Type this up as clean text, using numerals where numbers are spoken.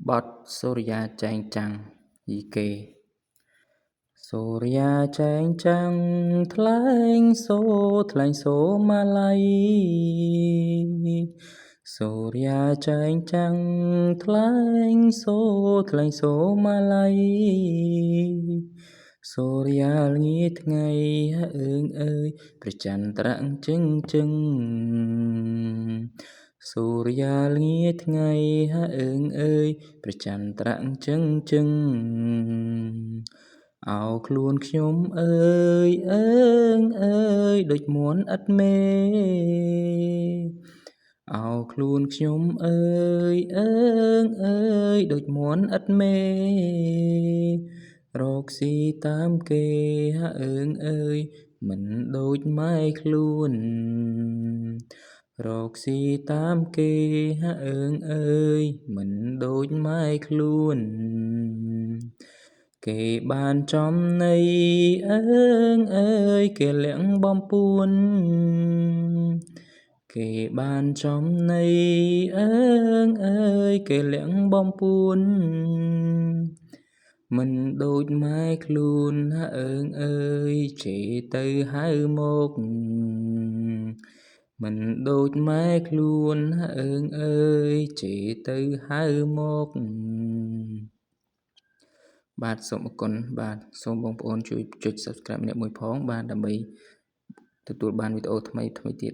បទសូរិយាចែងចាំងយីកេសូរិយាចែងចាំងថ្លែងសូម៉ាឡៃសូរិយាចែងចាំងថ្លែងសូម៉ាឡៃសូរិយាល្ងាថ្ងៃអើងអើយព្រះចន្ទ្រចឹងសូរិយាល្ងាថ្ងៃអើងអើយព្រះចន្ទ្រចឹងអោខ្លួនខ្ញុំអើយអើងអើយដូចមាន់ឥតមេអោខ្លួនខ្ញុំអើយអើងអើយដូចមាន់ឥតមេរកស៊ីតាមគេអើងអើយមិនដូចម៉ែខ្លួនរកស៊ីតាមគេអើងអើយមិនដូចម៉ែខ្លួនគេបានចំណីអើងអើយគេលាក់បំពួនគេបានចំណីអើងអើយគេលាក់បំពួនមិនដូចម៉ែខ្លួនអើងអើយជេរទៅហៅមកមិនដូចម៉ែខ្លួនអើងអើយជេរទៅហៅមកបាទសូមអរគុណបាទសូមបងប្អូនជួយចុច Subscribe ម្នាក់មួយផងបាទដើម្បីទទួលបានវីដេអូថ្មីទៀត